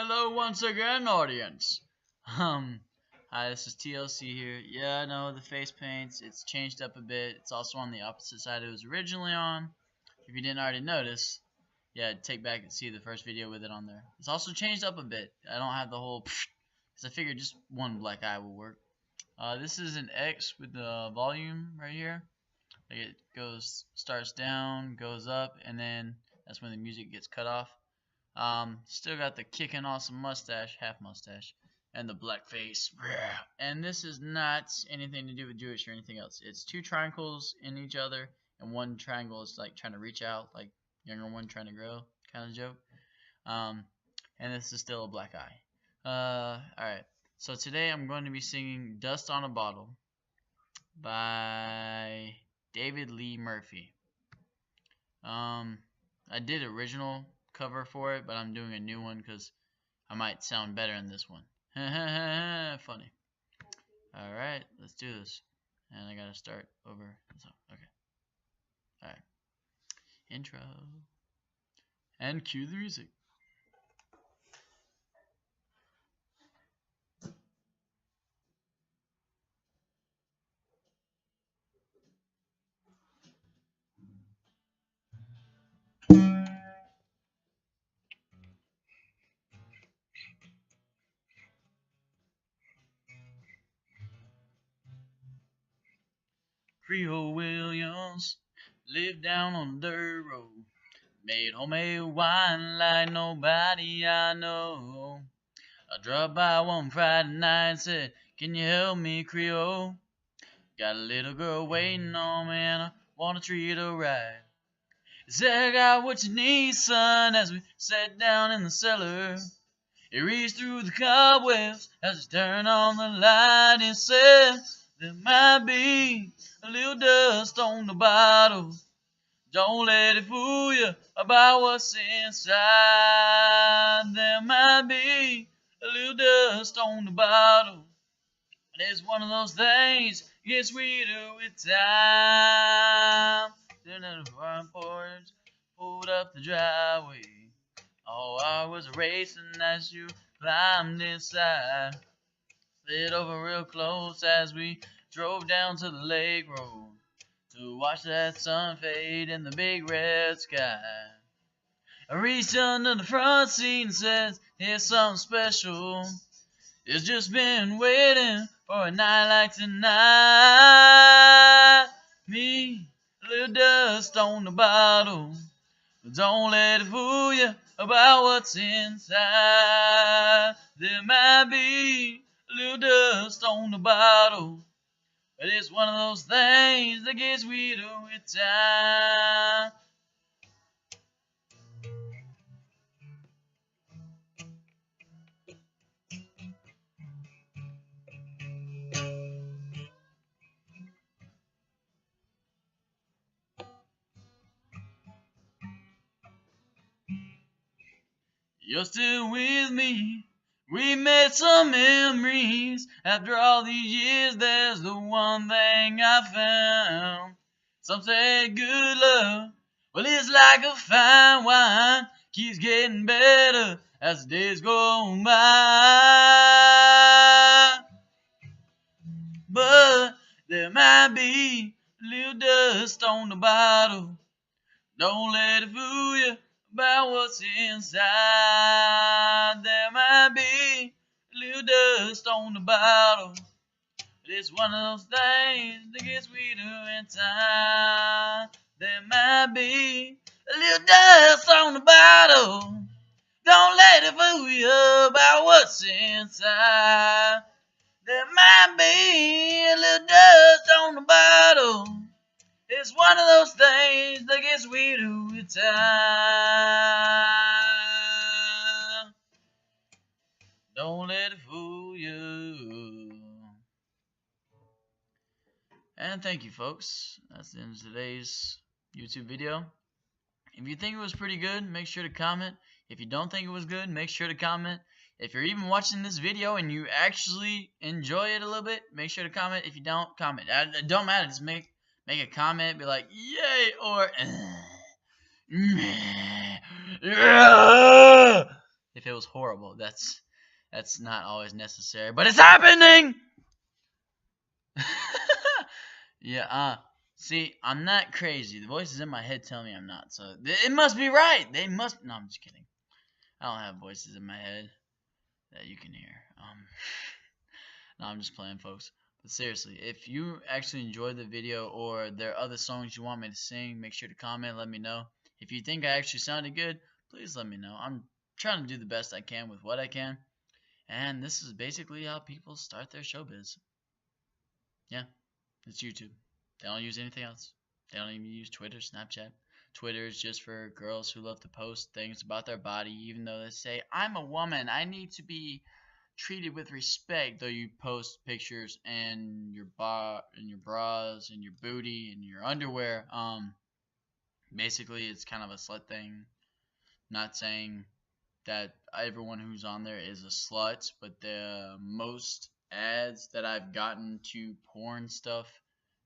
Hello once again, audience. Hi, this is TLC here. Yeah, I know the face paints, it's changed up a bit. It's also on the opposite side it was originally on. If you didn't already notice, yeah, take back and see the first video with it on there. It's also changed up a bit. I don't have the whole because I figured just one black eye will work. This is an X with the volume right here. Like it starts down, goes up, and then that's when the music gets cut off. Still got the kicking awesome mustache, half mustache, and the black face. And this is not anything to do with Jewish or anything else. It's two triangles in each other, and one triangle is like trying to reach out, like younger one trying to grow, kind of joke. And this is still a black eye. Alright. So today I'm going to be singing Dust on a Bottle by David Lee Murphy. I did original cover for it, but I'm doing a new one because I might sound better in this one. Funny. Alright, let's do this. And I gotta start over. So, okay. Alright. Intro. And cue the music. Creole Williams lived down on the dirt road, made homemade wine like nobody I know. I dropped by one Friday night and said, "Can you help me, Creole? Got a little girl waiting on me and I wanna treat her right." He said, "I got what you need, son," as we sat down in the cellar. He reached through the cobwebs as he turned on the light and said, "There might be a little dust on the bottle. Don't let it fool you about what's inside. There might be a little dust on the bottle. And it's one of those things gets sweeter with time." Then at the front porch, pulled up the driveway. Oh, I was racing as you climbed inside. Slid over real close as we drove down to the lake road to watch that sun fade in the big red sky. I reached under the front seat and said, "Here's something special. It's just been waiting for a night like tonight. Me, a little dust on the bottle. Don't let it fool you about what's inside. There might be a little dust on the bottle, but it's one of those things that gets sweeter with time." You're still with me. We made some memories. After all these years, there's the one thing I found. Some say good love, well, it's like a fine wine. Keeps getting better as the days go by. But there might be a little dust on the bottle. Don't let it fool you about what's inside. There might be a little dust on the bottle, but it's one of those things that gets sweeter in time. There might be a little dust on the bottle. Don't let it fool you about what's inside. There might be a little dust on the bottle. It's one of those things that gets sweeter with time. Don't let it fool you. And thank you, folks. That's the end of today's YouTube video. If you think it was pretty good, make sure to comment. If you don't think it was good, make sure to comment. If you're even watching this video and you actually enjoy it a little bit, make sure to comment. If you don't, comment. It don't matter. Just make a comment, be like, "Yay," or if it was horrible. That's not always necessary, but it's happening. Yeah. See, I'm not crazy. The voices in my head tell me I'm not. So it must be right. They must. No, I'm just kidding. I don't have voices in my head that you can hear. No, I'm just playing, folks. But seriously, if you actually enjoyed the video or there are other songs you want me to sing, make sure to comment. Let me know. If you think I actually sounded good, please let me know. I'm trying to do the best I can with what I can. And this is basically how people start their showbiz. Yeah, it's YouTube. They don't use anything else. They don't even use Twitter, Snapchat. Twitter is just for girls who love to post things about their body, even though they say, I'm a woman, I need to be treated with respect, though you post pictures and your bras and your booty and your underwear. Basically it's kind of a slut thing. Not saying that everyone who's on there is a slut, but the most ads that I've gotten to porn stuff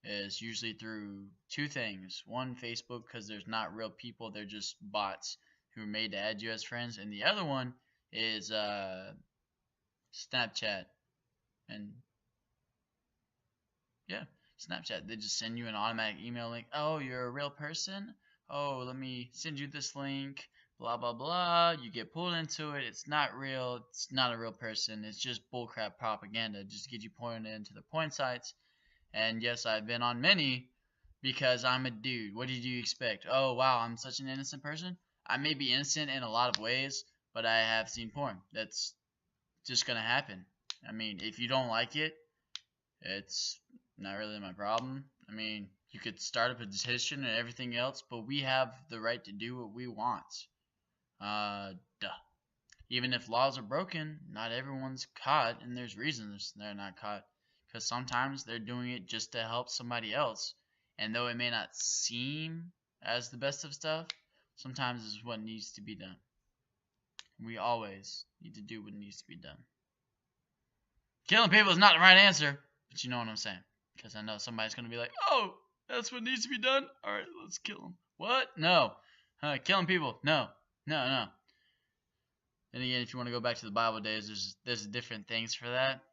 is usually through two things. One, Facebook, because there's not real people, they're just bots who are made to add you as friends. And the other one is Snapchat. And yeah, Snapchat. They just send you an automatic email link. Oh, you're a real person? Oh, let me send you this link. Blah, blah, blah. You get pulled into it. It's not real. It's not a real person. It's just bullcrap propaganda just to get you pointed into the porn sites. And yes, I've been on many because I'm a dude. What did you expect? Oh, wow, I'm such an innocent person. I may be innocent in a lot of ways, but I have seen porn. That's just going to happen. I mean, if you don't like it, it's not really my problem. I mean, you could start a petition and everything else, but we have the right to do what we want. Duh. Even if laws are broken, not everyone's caught, and there's reasons they're not caught. Because sometimes they're doing it just to help somebody else. And though it may not seem as the best of stuff, sometimes it's what needs to be done. We always need to do what needs to be done. Killing people is not the right answer, but you know what I'm saying. Because I know somebody's going to be like, oh, that's what needs to be done? Alright, let's kill them. What? No. Killing people. No. No. And again, if you want to go back to the Bible days, there's different things for that.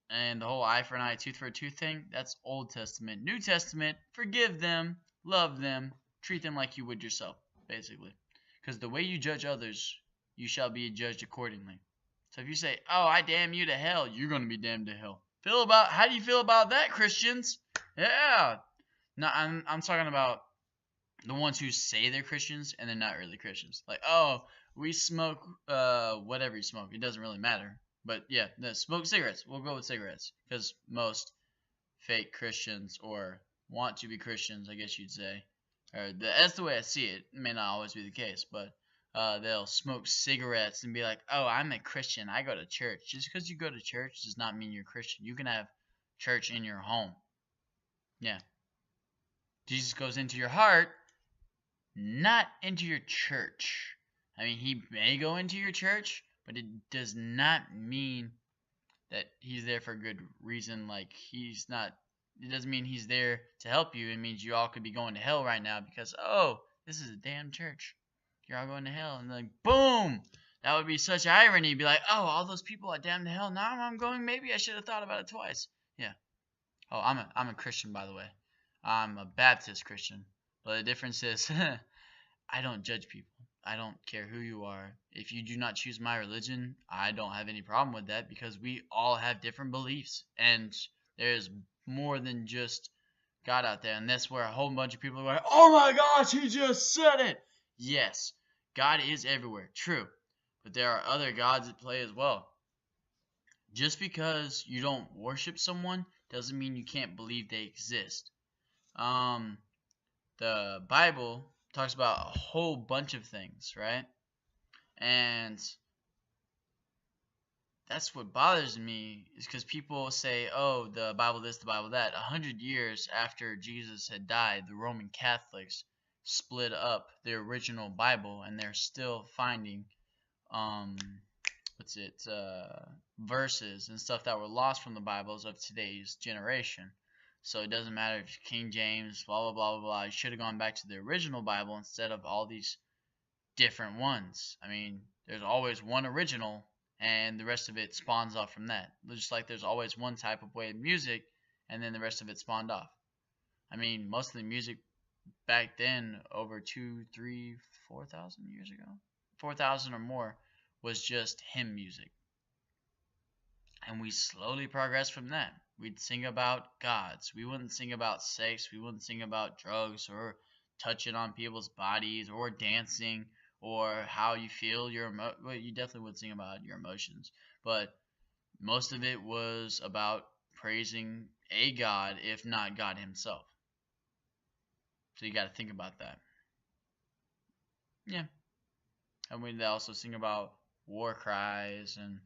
And the whole eye for an eye, tooth for a tooth thing, that's Old Testament. New Testament, forgive them, love them, treat them like you would yourself, basically. Because the way you judge others, you shall be judged accordingly. So if you say, oh, I damn you to hell, you're going to be damned to hell. How do you feel about that, Christians? Yeah. No, I'm talking about the ones who say they're Christians and they're not really Christians. Like, oh, we smoke whatever you smoke. It doesn't really matter. But yeah, smoke cigarettes. We'll go with cigarettes. Because most fake Christians, or want to be Christians, I guess you'd say, or that's the way I see it. It may not always be the case, but they'll smoke cigarettes and be like, oh, I'm a Christian. I go to church. Just because you go to church does not mean you're Christian. You can have church in your home. Yeah. Jesus goes into your heart, not into your church. I mean, he may go into your church, but it does not mean that he's there for a good reason. Like, it doesn't mean he's there to help you. It means you all could be going to hell right now because, oh, this is a damn church. You're all going to hell. And like, boom! That would be such irony. Be like, oh, all those people are damned to hell. Now I'm going, maybe I should have thought about it twice. Yeah. Oh, I'm a Christian, by the way. I'm a Baptist Christian. But the difference is, I don't judge people. I don't care who you are. If you do not choose my religion, I don't have any problem with that because we all have different beliefs. And there's more than just God out there. And that's where a whole bunch of people are like, oh my gosh, he just said it. Yes, God is everywhere. True. But there are other gods at play as well. Just because you don't worship someone doesn't mean you can't believe they exist. The Bible talks about a whole bunch of things, right? And that's what bothers me, is because people say, oh, the Bible this, the Bible that. 100 years after Jesus had died, the Roman Catholics split up the original Bible, and they're still finding verses and stuff that were lost from the Bibles of today's generation. So it doesn't matter if King James, blah, blah, blah, blah, blah. You should have gone back to the original Bible instead of all these different ones. I mean, there's always one original, and the rest of it spawns off from that. Just like there's always one type of way of music, and then the rest of it spawned off. I mean, most of the music back then, over 2, 3, 4,000 years ago, 4,000 or more, was just hymn music. And we slowly progressed from that. We'd sing about gods. We wouldn't sing about sex. We wouldn't sing about drugs or touching on people's bodies or dancing or how you feel. Well, you definitely would sing about your emotions, but most of it was about praising a god, if not God himself. So you got to think about that. Yeah. And we'd also sing about war cries and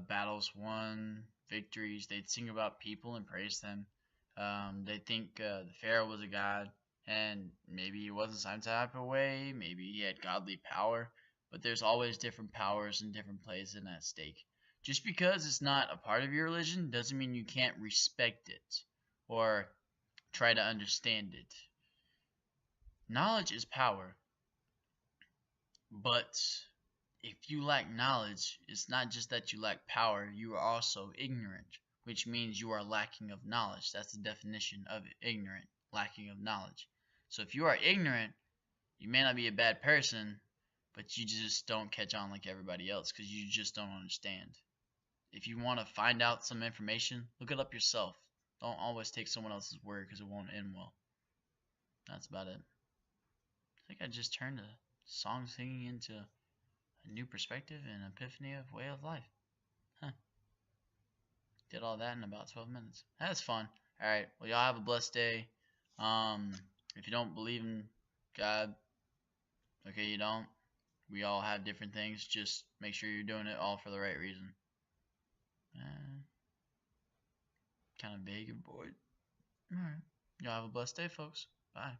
battles won, victories. They'd sing about people and praise them. They'd think the Pharaoh was a god, and maybe he wasn't some type of way. Maybe he had godly power, but there's always different powers and different plays in at stake. Just because it's not a part of your religion doesn't mean you can't respect it or try to understand it. Knowledge is power, but if you lack knowledge, it's not just that you lack power, you are also ignorant, which means you are lacking of knowledge. That's the definition of ignorant, lacking of knowledge. So if you are ignorant, you may not be a bad person, but you just don't catch on like everybody else because you just don't understand. If you want to find out some information, look it up yourself. Don't always take someone else's word because it won't end well. That's about it. I think I just turned a song singing into a new perspective and epiphany of way of life. Huh. Did all that in about 12 minutes. That's fun. Alright, well, y'all have a blessed day. If you don't believe in God, okay, you don't. We all have different things. Just make sure you're doing it all for the right reason. Kind of big and bored. Alright. Y'all have a blessed day, folks. Bye.